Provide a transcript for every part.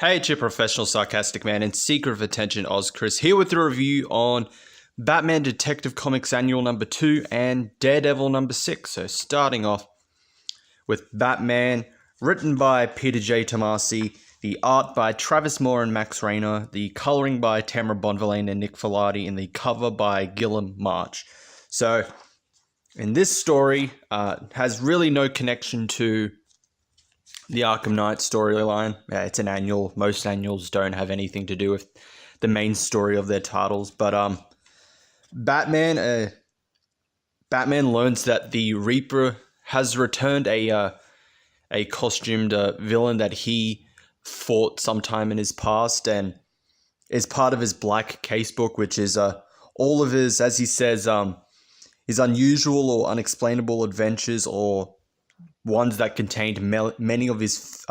Hey, it's your professional sarcastic man and seeker of attention, Oz Chris, here with a review on Batman Detective Comics Annual number 2 and Daredevil number 6. So starting off with Batman, written by Peter J. Tomasi, the art by Travis Moore and Max Rayner, the coloring by Tamara Bonvillain and Nick Filardi, and the cover by Gilliam March. So in this story, has really no connection to the Arkham Knight storyline. It's an annual. Most annuals don't have anything to do with the main story of their titles. But Batman learns that the Reaper has returned a costumed villain that he fought sometime in his past, and is part of his black casebook, which is all of his, as he says, his unusual or unexplainable adventures, or ones that contained many of his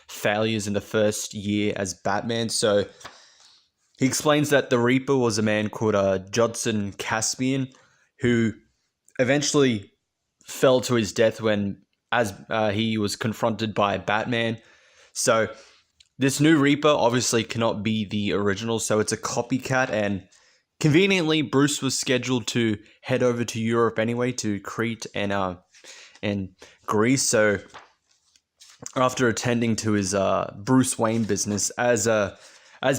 failures in the first year as Batman. So he explains that the Reaper was a man called Judson Caspian, who eventually fell to his death as he was confronted by Batman. So this new Reaper obviously cannot be the original, so it's a copycat, and conveniently Bruce was scheduled to head over to Europe anyway, to Crete and Greece. So after attending to his Bruce Wayne business as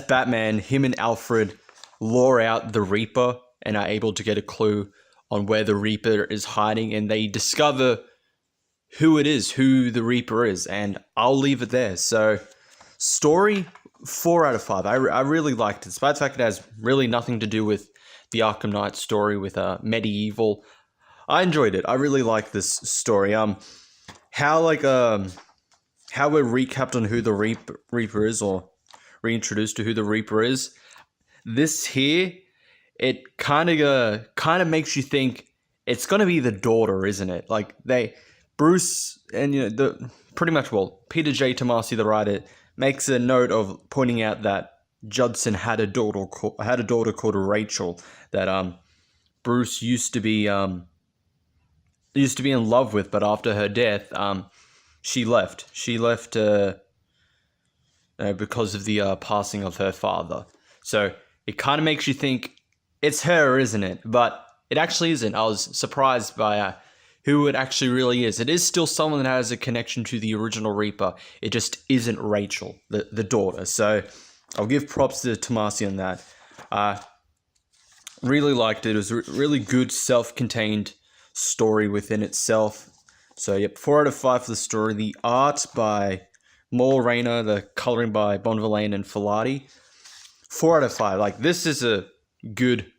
Batman, him and Alfred lure out the Reaper and are able to get a clue on where the Reaper is hiding, and they discover who the Reaper is, and I'll leave it there. So story 4 out of 5. I really liked it, despite the fact it has really nothing to do with the Arkham Knight story with medieval. I enjoyed it. I really like this story. How we're recapped on who the Reaper is, or reintroduced to who the Reaper is. This here, it kind of makes you think it's gonna be the daughter, isn't it? Like Bruce and Peter J. Tomasi, the writer, makes a note of pointing out that Judson had a daughter called Rachel that Bruce used to be in love with, but after her death, she left. She left because of the passing of her father. So it kind of makes you think it's her, isn't it? But it actually isn't. I was surprised by who it actually really is. It is still someone that has a connection to the original Reaper. It just isn't Rachel, the daughter. So I'll give props to Tomasi on that. Really liked it. It was a really good self-contained story within itself. So yep, 4 out of 5 for the story. The art by Moore, Rayner, the coloring by Bonvillain and Filardi. 4 out of 5. Like, this is a good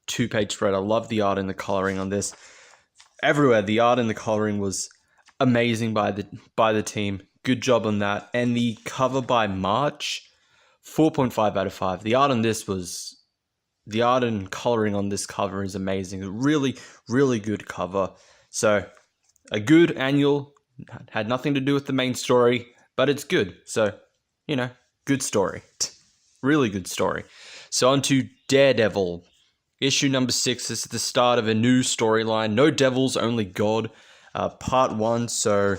2-page spread. I love the art and the coloring on this. Everywhere, the art and the coloring was amazing by the team. Good job on that. And the cover by March, 4.5 out of 5. The art and coloring on this cover is amazing. Really, really good cover. So a good annual. Had nothing to do with the main story, but it's good. So, good story. Really good story. So on to Daredevil. Issue number 6. This is the start of a new storyline. No devils, only God. Part 1. So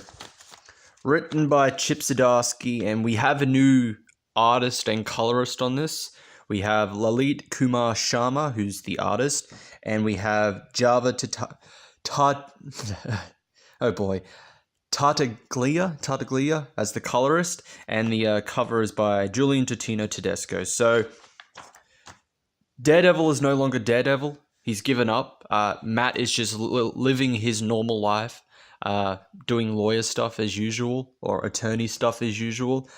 written by Chip Zdarsky, and we have a new artist and colorist on this. We have Lalit Kumar Sharma, who's the artist, and we have Java Tartaglia as the colorist, and the cover is by Julian Totino Tedesco. So Daredevil is no longer Daredevil. He's given up. Matt is just living his normal life, doing lawyer stuff as usual, or attorney stuff as usual.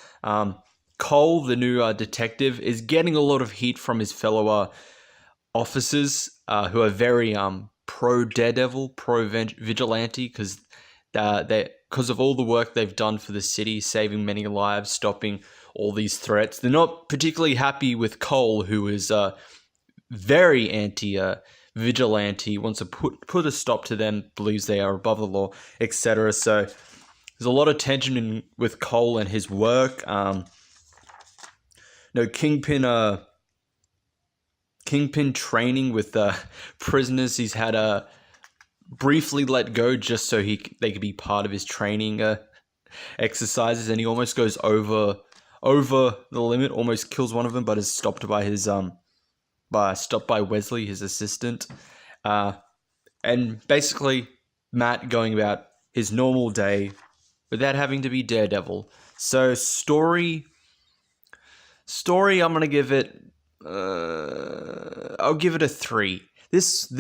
Cole, the new detective, is getting a lot of heat from his fellow officers who are very pro-Daredevil, pro-vigilante, because of all the work they've done for the city, saving many lives, stopping all these threats. They're not particularly happy with Cole, who is very anti-vigilante, wants to put a stop to them, believes they are above the law, etc. So there's a lot of tension with Cole and his work. Kingpin training with prisoners he's had briefly let go just so they could be part of his training exercises, and he almost goes over over the limit, almost kills one of them, but is stopped by his by Wesley, his assistant. And basically Matt going about his normal day without having to be Daredevil. So story, I'm gonna give it. I'll give it a 3. This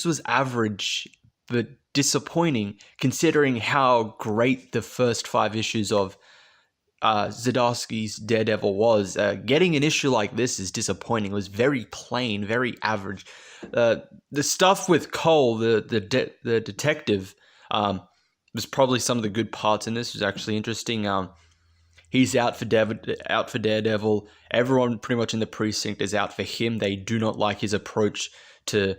was average, but disappointing considering how great the first 5 issues of Zdarsky's Daredevil was. Getting an issue like this is disappointing. It was very plain, very average. The stuff with Cole, the detective, was probably some of the good parts in this. It was actually interesting. He's out for Daredevil. Everyone pretty much in the precinct is out for him. They do not like his approach to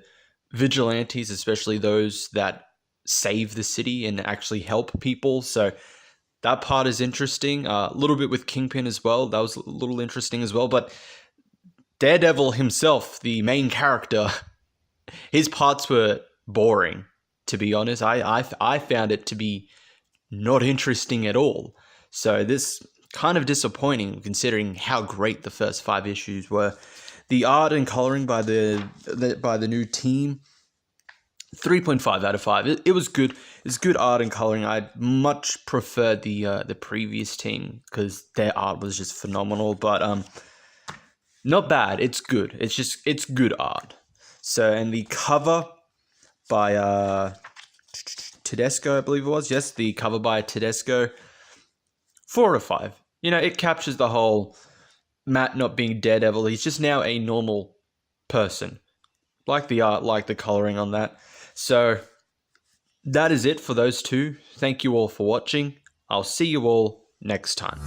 vigilantes, especially those that save the city and actually help people. So that part is interesting. A little bit with Kingpin as well. That was a little interesting as well. But Daredevil himself, the main character, his parts were boring, to be honest. I found it to be not interesting at all. So this kind of disappointing considering how great the first 5 issues were. The art and coloring by the new team, 3.5 out of 5. It was good. It's good art and coloring. I much preferred the previous team because their art was just phenomenal. But not bad. It's good. It's good art. So, and the cover by Tedesco, I believe it was. Yes, the cover by Tedesco, 4 or 5. You know, it captures the whole Matt not being Daredevil. He's just now a normal person. Like the art, like the coloring on that. So that is it for those 2. Thank you all for watching. I'll see you all next time.